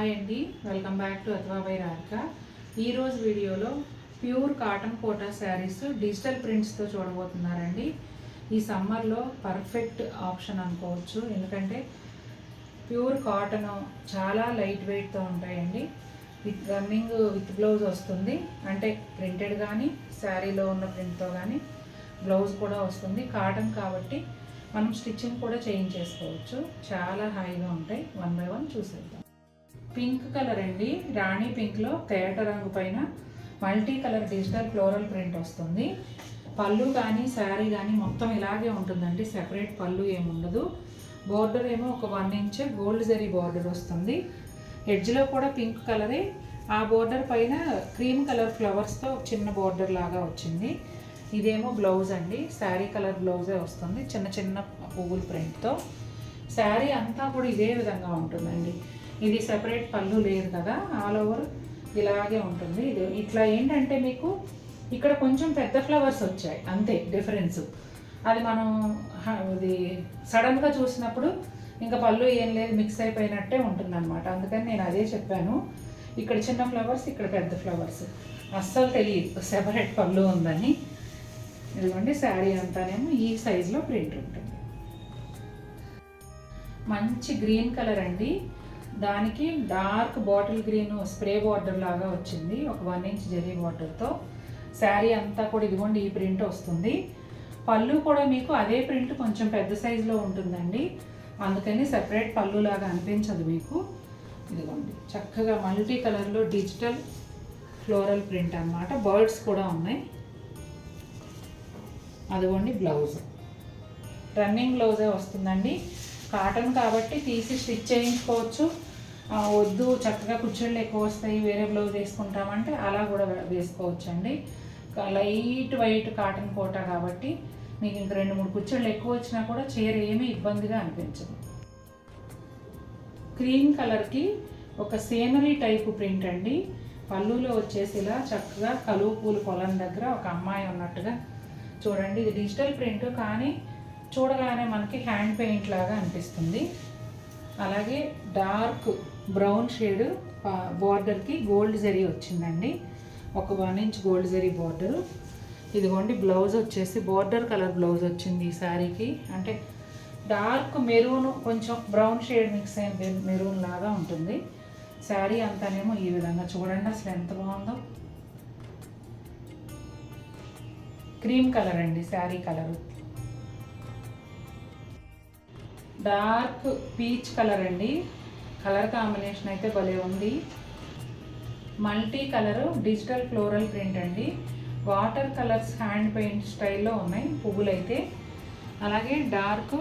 Hi అండి, welcome back to Atharva by Radhika. ఈరోజు వీడియోలో pure cotton Kota saris digital ప్రింట్స్తో చూడబోతున్నారండి. ఈ సమ్మర్లో పర్ఫెక్ట్ ఆప్షన్ అనుకోవచ్చు, ఎందుకంటే ప్యూర్ కాటన్ చాలా లైట్ వెయిట్తో ఉంటాయండి. విత్ రన్నింగ్ విత్ బ్లౌజ్ వస్తుంది, అంటే ప్రింటెడ్ కానీ శారీలో ఉన్న ప్రింట్తో కానీ బ్లౌజ్ కూడా వస్తుంది. కాటన్ కాబట్టి మనం స్టిచ్చింగ్ కూడా చేయించేసుకోవచ్చు. చాలా హాయిగా ఉంటాయి. వన్ బై వన్ చూసేద్దాం. పింక్ కలర్ అండి, రాణి పింక్లో తేట రంగు పైన multi colour digital floral print వస్తుంది. పళ్ళు కానీ శారీ కానీ మొత్తం ఇలాగే ఉంటుందండి, సెపరేట్ పళ్ళు ఏముండదు. బోర్డర్ ఏమో ఒక 1 ఇంచ్ గోల్డ్ జరీ బోర్డర్ వస్తుంది. ఎడ్జ్లో కూడా పింక్ కలరే, ఆ బోర్డర్ పైన క్రీమ్ కలర్ ఫ్లవర్స్తో చిన్న బోర్డర్ లాగా వచ్చింది. ఇదేమో బ్లౌజ్ అండి, శారీ కలర్ బ్లౌజే వస్తుంది, చిన్న చిన్న పువ్వుల ప్రింట్తో. శారీ అంతా కూడా ఇదే విధంగా ఉంటుందండి. ఇది సెపరేట్ పళ్ళు లేదు కదా, ఆల్ ఓవర్ ఇలాగే ఉంటుంది. ఇది ఇట్లా ఏంటంటే మీకు ఇక్కడ కొంచెం పెద్ద ఫ్లవర్స్ వచ్చాయి అంతే డిఫరెన్స్. అది మనం ఇది సడన్గా చూసినప్పుడు ఇంకా పళ్ళు ఏం లేదు, మిక్స్ అయిపోయినట్టే ఉంటుందన్నమాట. అందుకని నేను అదే చెప్పాను, ఇక్కడ చిన్న ఫ్లవర్స్ ఇక్కడ పెద్ద ఫ్లవర్స్, అస్సలు తెలియదు సెపరేట్ పళ్ళు ఉందని. ఇదిగోండి శారీ అంతానేమో ఈ సైజులో ప్రింట్ ఉంటుంది. మంచి గ్రీన్ కలర్ అండి, దానికి dark bottle green spray border లాగా వచ్చింది, ఒక 1 ఇంచ్ జరీ బార్డర్తో. శారీ అంతా కూడా ఇదిగోండి ఈ ప్రింట్ వస్తుంది. పళ్ళు కూడా మీకు అదే ప్రింట్ కొంచెం పెద్ద సైజులో ఉంటుందండి, అందుకని సెపరేట్ పళ్ళు లాగా అనిపించదు మీకు. ఇదిగోండి చక్కగా మల్టీ కలర్లో డిజిటల్ ఫ్లోరల్ ప్రింట్ అన్నమాట. బర్డ్స్ కూడా ఉన్నాయి. అదిగోండి బ్లౌజ్, రన్నింగ్ బ్లౌజే వస్తుందండి. కాటన్ కాబట్టి తీసి స్టిచ్ చేయించుకోవచ్చు. వద్దు చక్కగా కుచ్చుళ్ళు ఎక్కువ వస్తాయి వేరే బ్లౌజ్ వేసుకుంటామంటే అలా కూడా వేసుకోవచ్చు అండి. లైట్ వైట్ కాటన్ కోటా కాబట్టి మీకు ఇంక 2-3 కుచ్చుళ్ళు ఎక్కువ వచ్చినా కూడా చీర ఏమీ ఇబ్బందిగా అనిపించదు. క్రీమ్ కలర్కి ఒక సేనరీ టైపు ప్రింట్ అండి. పళ్ళులో వచ్చేసి ఇలా చక్కగా కలువ పూలు పొలం దగ్గర ఒక అమ్మాయి ఉన్నట్టుగా చూడండి. ఇది డిజిటల్ ప్రింట్ కానీ చూడగానే మనకి హ్యాండ్ పెయింట్ లాగా అనిపిస్తుంది. అలాగే డార్క్ బ్రౌన్ షేడ్ బార్డర్కి గోల్డ్ జరీ వచ్చిందండి, ఒక 1 ఇంచ్ గోల్డ్ జరీ బార్డరు. ఇదిగోండి బ్లౌజ్ వచ్చేసి బార్డర్ కలర్ బ్లౌజ్ వచ్చింది ఈ శారీకి. అంటే డార్క్ మెరూన్ కొంచెం బ్రౌన్ షేడ్ మిక్స్ అయిన మెరూన్ లాగా ఉంటుంది. శారీ అంతానేమో ఈ విధంగా చూడండి, అసలు ఎంత బాగుందో. క్రీమ్ కలర్ అండి sari colour. Dark peach colour అండి, కలర్ కాంబినేషన్ అయితే భలే ఉంది. Multi colour digital floral print అండి. వాటర్ కలర్స్ హ్యాండ్ పెయింట్ స్టైల్లో ఉన్నాయి పువ్వులు అయితే. అలాగే డార్క్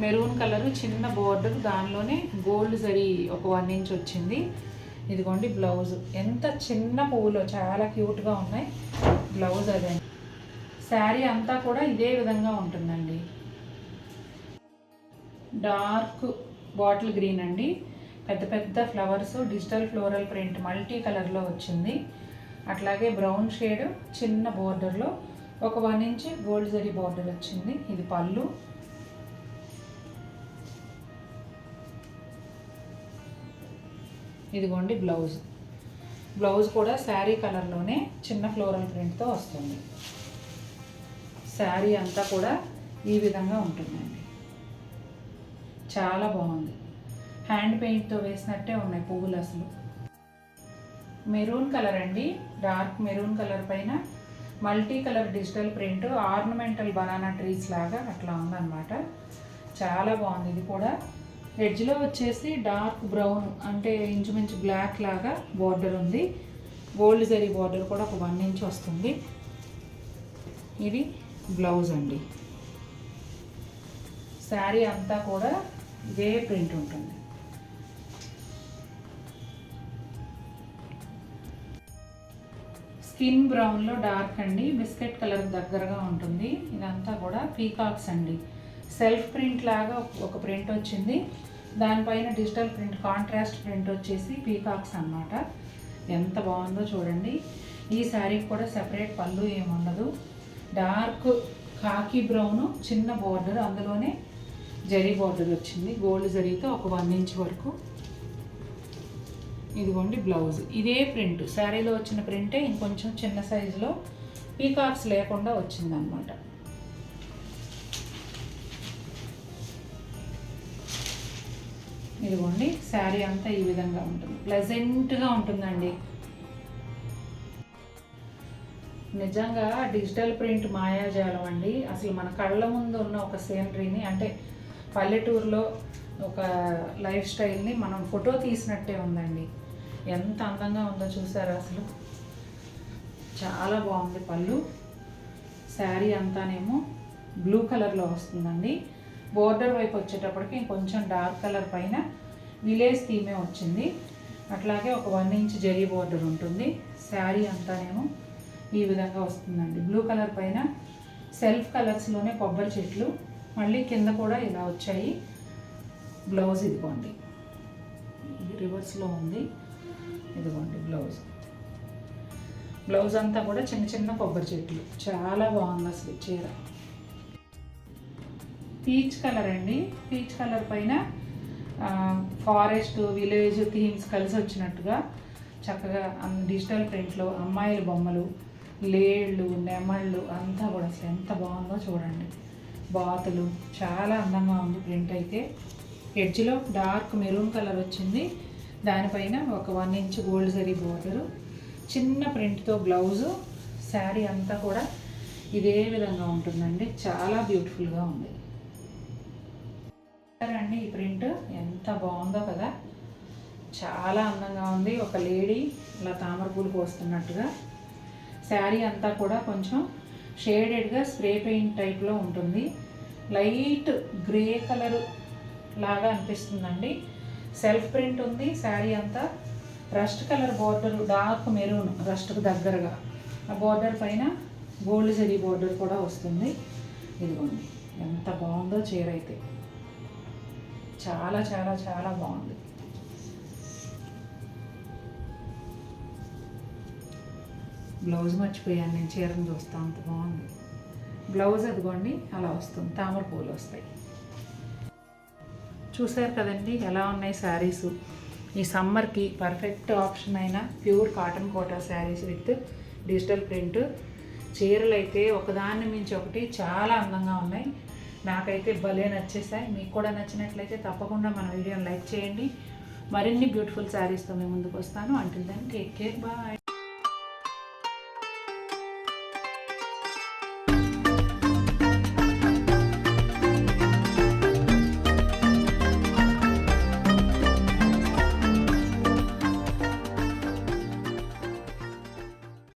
మెరూన్ కలరు చిన్న బోర్డర్, దానిలోనే గోల్డ్ జరీ ఒక 1 ఇంచ్ వచ్చింది. ఇదిగోండి బ్లౌజ్, ఎంత చిన్న పువ్వులో చాలా క్యూట్గా ఉన్నాయి. బ్లౌజ్ అదే. శారీ అంతా కూడా ఇదే విధంగా ఉంటుందండి. డార్క్ బాటిల్ గ్రీన్ అండి, పెద్ద పెద్ద flowers digital floral print multi కలర్లో వచ్చింది. అట్లాగే బ్రౌన్ షేడ్ చిన్న బోర్డర్లో ఒక 1 ఇంచ్ గోల్డ్ జరీ బోర్డర్ వచ్చింది. ఇది పళ్ళు. ఇదిగోండి బ్లౌజ్. బ్లౌజ్ కూడా శారీ కలర్లోనే చిన్న ఫ్లోరల్ ప్రింట్తో వస్తుంది. శారీ అంతా కూడా ఈ విధంగా ఉంటుందండి, చాలా బాగుంది. హ్యాండ్ పెయింట్తో వేసినట్టే ఉన్నాయి పువ్వులు అసలు. మెరూన్ కలర్ అండి, డార్క్ మెరూన్ కలర్ పైన multi colour digital print ornamental banana trees లాగా అట్లా ఉందన్నమాట. చాలా బాగుంది. ఇది కూడా ఎడ్జ్లో వచ్చేసి డార్క్ బ్రౌన్ అంటే ఇంచుమించు బ్లాక్ లాగా బోర్డర్ ఉంది. గోల్డ్ జరీ బోర్డర్ కూడా ఒక 1 ఇంచ్ వస్తుంది. ఇది బ్లౌజ్ అండి. శారీ అంతా కూడా ఇదే ప్రింట్ ఉంటుంది. స్కిన్ బ్రౌన్లో డార్క్ అండి, బిస్కెట్ కలర్ దగ్గరగా ఉంటుంది. ఇదంతా కూడా పీకాక్స్ అండి, సెల్ఫ్ ప్రింట్ లాగా ఒక ప్రింట్ వచ్చింది. దానిపైన డిజిటల్ ప్రింట్ కాంట్రాస్ట్ ప్రింట్ వచ్చేసి పీకాక్స్ అన్నమాట. ఎంత బాగుందో చూడండి. ఈ శారీకి కూడా సెపరేట్ పళ్ళు ఏముండదు. డార్క్ కాకి బ్రౌన్ చిన్న బార్డర్, అందులోనే జరీ బార్డర్ వచ్చింది గోల్డ్ జరీతో ఒక 1 ఇంచ్ వరకు. ఇదిగోండి బ్లౌజ్. ఇదే ప్రింట్, శారీలో వచ్చిన ప్రింటే ఇంకొంచెం చిన్న సైజులో పీకాక్స్ లేకుండా వచ్చిందనమాట. ఇదిగోండి శారీ అంతా ఈ విధంగా ఉంటుంది, ప్లెజెంట్గా ఉంటుందండి. నిజంగా డిజిటల్ ప్రింట్ మాయాజాలం అండి. అసలు మన కళ్ళ ముందు ఉన్న ఒక సీనరీని, అంటే పల్లెటూరులో ఒక లైఫ్ స్టైల్ని మనం ఫోటో తీసినట్టే ఉందండి. ఎంత అందంగా ఉందో చూసారా అసలు. చాలా బాగుంది పళ్ళు. శారీ అంతానేమో బ్లూ కలర్లో వస్తుందండి. బోర్డర్ వైపు వచ్చేటప్పటికి కొంచెం డార్క్ కలర్ పైన విలేజ్ థీమే వచ్చింది. అట్లాగే ఒక 1 ఇంచ్ జరీ బోర్డర్ ఉంటుంది. శారీ అంతానేమో ఈ విధంగా వస్తుందండి. బ్లూ కలర్ పైన సెల్ఫ్ కలర్స్లోనే కొబ్బరి చెట్లు, మళ్ళీ కింద కూడా ఇలా వచ్చాయి. బ్లౌజ్ ఇదిగోండి, ఇది రివర్స్లో ఉంది. ఇదిగోండి బ్లౌజ్. బ్లౌజ్ అంతా కూడా చిన్న చిన్న కొబ్బరి చెట్లు. చాలా బాగుంది అసలు చీర. పీచ్ కలర్ అండి. పీచ్ కలర్ పైన ఫారెస్ట్, విలేజ్ థీమ్స్ కలిసి వచ్చినట్టుగా చక్కగా డిజిటల్ ప్రింట్లో అమ్మాయిల బొమ్మలు, లేళ్ళు, నెమళ్ళు అంతా కూడా అసలు ఎంత బాగుందో చూడండి. బాతులు, చాలా అందంగా ఉంది ప్రింట్ అయితే. ఎడ్జ్లో డార్క్ మెరూన్ కలర్ వచ్చింది. దానిపైన ఒక 1 ఇంచ్ గోల్డ్ జరీ బోర్డరు, చిన్న ప్రింట్తో బ్లౌజు. శారీ అంతా కూడా ఇదే విధంగా ఉంటుందండి. చాలా బ్యూటిఫుల్గా ఉంది అండి. ఈ ప్రింట్ ఎంత బాగుందో కదా, చాలా అందంగా ఉంది. ఒక లేడీ ఇలా తామర పూలు కోస్తున్నట్టుగా. శారీ అంతా కూడా కొంచెం షేడెడ్గా స్ప్రే పెయింట్ టైప్లో ఉంటుంది. లైట్ గ్రే కలర్ లాగా అనిపిస్తుందండి. సెల్ఫ్ ప్రింట్ ఉంది. శారీ అంతా rust colour border, dark maroon రస్ట్కు దగ్గరగా. ఆ బోర్డర్ పైన గోల్డ్ జరీ బోర్డర్ కూడా వస్తుంది. ఇదిగోండి ఎంత బాగుందో చీర అయితే. చాలా చాలా చాలా బాగుంది. బ్లౌజ్ మర్చిపోయాను నేను, చీరను చూస్తా అంత బాగుంది బ్లౌజ్. అదిగోండి అలా వస్తుంది, తామర పూలు వస్తాయి. చూసారు కదండి ఎలా ఉన్నాయి శారీసు. ఈ సమ్మర్కి పర్ఫెక్ట్ ఆప్షన్ అయిన pure cotton Kota saris with digital print. చీరలు అయితే ఒకదాన్ని మించి ఒకటి చాలా అందంగా ఉన్నాయి. నాకైతే భలే నచ్చేసాయి. మీకు కూడా నచ్చినట్లయితే తప్పకుండా మన వీడియోని లైక్ చేయండి. మరిన్ని బ్యూటిఫుల్ శారీస్తో మేము ముందుకు వస్తాను. Until then take care, bye.